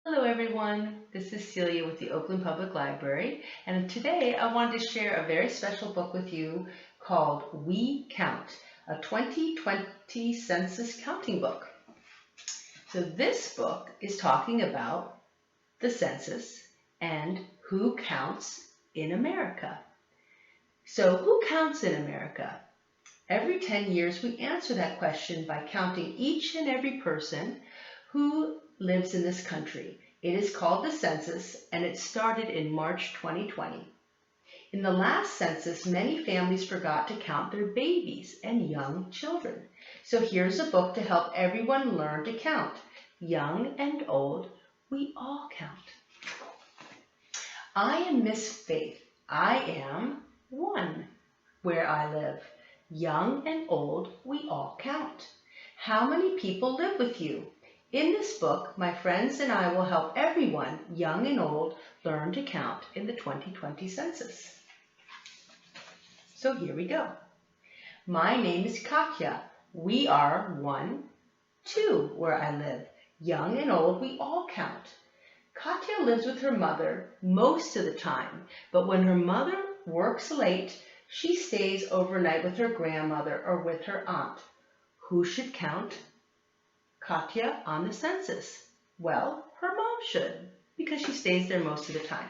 Hello everyone, this is Celia with the Oakland Public Library, and today I wanted to share a very special book with you called We Count, a 2020 census counting book. So this book is talking about the census and who counts in America. So who counts in America? Every 10 years we answer that question by counting each and every person who lives in this country. It is called the census, and it started in March 2020. In the last census, many families forgot to count their babies and young children. So here's a book to help everyone learn to count. Young and old, we all count. I am Miss Faith. I am one where I live. Young and old, we all count. How many people live with you? In this book, my friends and I will help everyone, young and old, learn to count in the 2020 census. So here we go. My name is Katya. We are 1, 2 where I live. Young and old, we all count. Katya lives with her mother most of the time, but when her mother works late, she stays overnight with her grandmother or with her aunt. Who should count Katya on the census? Well, her mom should, because she stays there most of the time.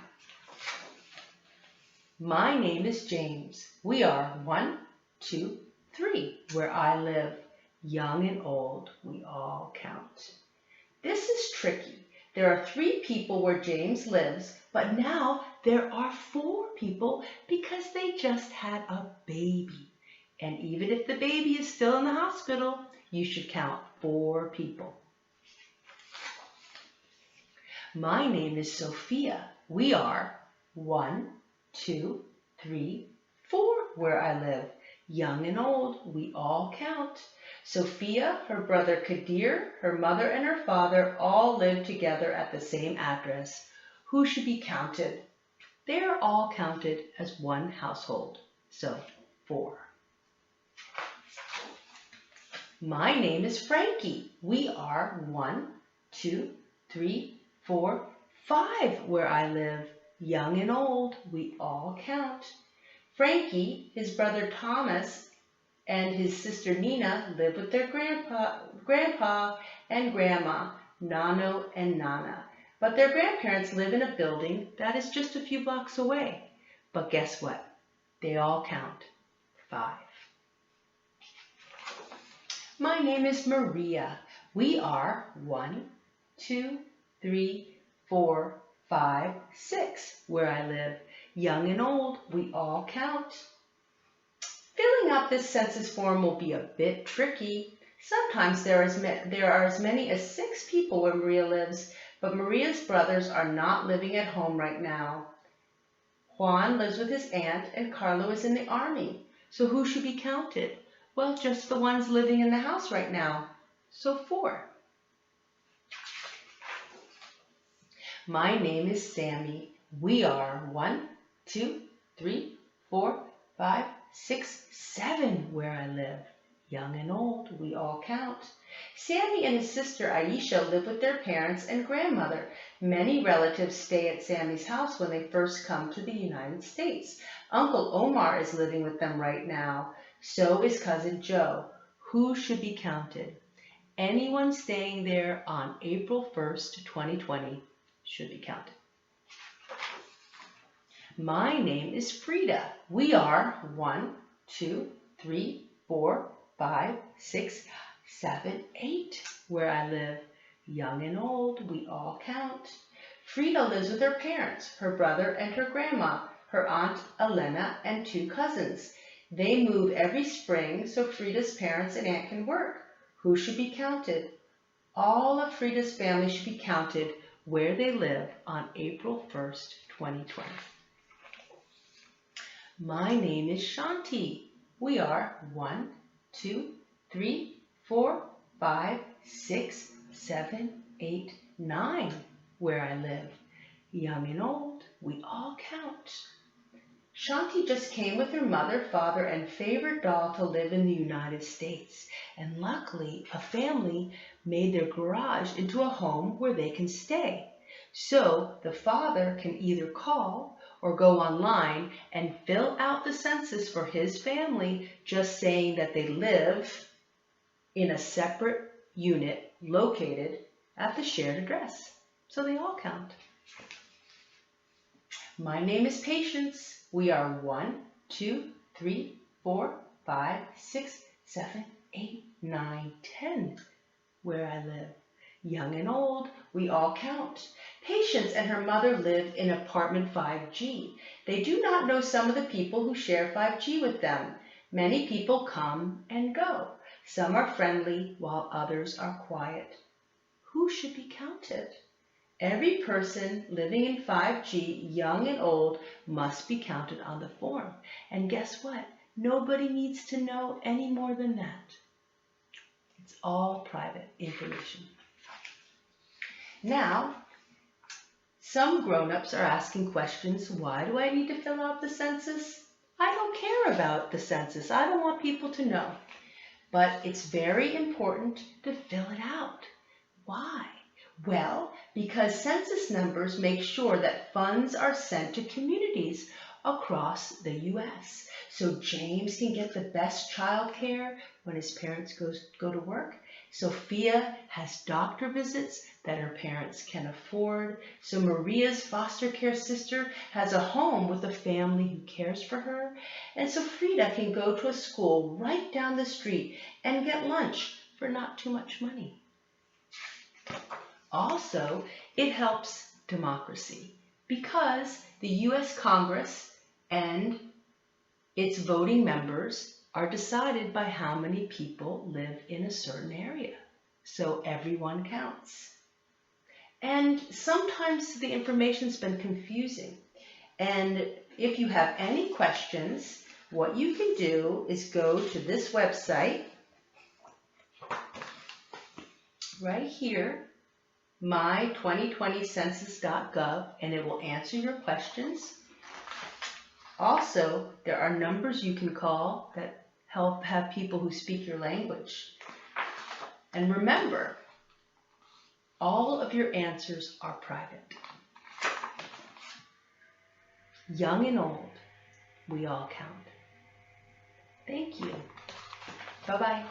My name is James. We are 1, 2, 3 where I live. Young and old, we all count. This is tricky. There are 3 people where James lives, but now there are 4 people because they just had a baby. And even if the baby is still in the hospital, you should count 4 people. My name is Sophia. We are 1, 2, 3, 4 where I live. Young and old, we all count. Sophia, her brother Kadir, her mother and her father all live together at the same address. Who should be counted? They are all counted as one household, so 4. My name is Frankie. We are 1, 2, 3, 4, 5 where I live. Young and old, we all count. Frankie, his brother Thomas, and his sister Nina live with their grandpa and grandma, Nano and Nana. But their grandparents live in a building that is just a few blocks away. But guess what? They all count 5. My name is Maria. We are 1, 2, 3, 4, 5, 6 where I live. Young and old, we all count. Filling out this census form will be a bit tricky. Sometimes there are as many as 6 people where Maria lives, but Maria's brothers are not living at home right now. Juan lives with his aunt and Carlo is in the army. So who should be counted? Well, just the ones living in the house right now. So 4. My name is Sammy. We are 1, 2, 3, 4, 5, 6, 7 where I live. Young and old, we all count. Sammy and his sister Aisha live with their parents and grandmother. Many relatives stay at Sammy's house when they first come to the United States. Uncle Omar is living with them right now. So is cousin Joe. Who should be counted? Anyone staying there on April 1st, 2020 should be counted. My name is Frida. We are 1, 2, 3, 4, 5, 6, 7, 8 where I live. Young and old, we all count. Frida lives with her parents, her brother and her grandma, her aunt Elena, and 2 cousins. They move every spring so Frida's parents and aunt can work. Who should be counted? All of Frida's family should be counted where they live on April 1st, 2020. My name is Shanti. We are 1, 2, 3, 4, 5, 6, 7, 8, 9 where I live. Young and old, we all count. Shanti just came with her mother, father, and favorite doll to live in the United States. And luckily, a family made their garage into a home where they can stay. So the father can either call or go online and fill out the census for his family, just saying that they live in a separate unit located at the shared address. So they all count. My name is Patience. We are 1, 2, 3, 4, 5, 6, 7, 8, 9, 10 where I live. Young and old, we all count. Patience and her mother live in apartment 5G. They do not know some of the people who share 5G with them. Many people come and go. Some are friendly while others are quiet. Who should be counted? Every person living in 5G, young and old, must be counted on the form. And guess what? Nobody needs to know any more than that. It's all private information. Now, some grown-ups are asking questions. Why do I need to fill out the census? I don't care about the census. I don't want people to know. But it's very important to fill it out. Why? Well, because census numbers make sure that funds are sent to communities across the U.S. So James can get the best child care when his parents go to work. Sophia has doctor visits that her parents can afford. So Maria's foster care sister has a home with a family who cares for her. And so Frida can go to a school right down the street and get lunch for not too much money. Also, it helps democracy because the U.S. Congress and its voting members are decided by how many people live in a certain area. So everyone counts. And sometimes the information's been confusing. And if you have any questions, what you can do is go to this website right here, my2020census.gov, and it will answer your questions. Also, there are numbers you can call that help have people who speak your language. And remember, all of your answers are private. Young and old, we all count. Thank you. Bye-bye.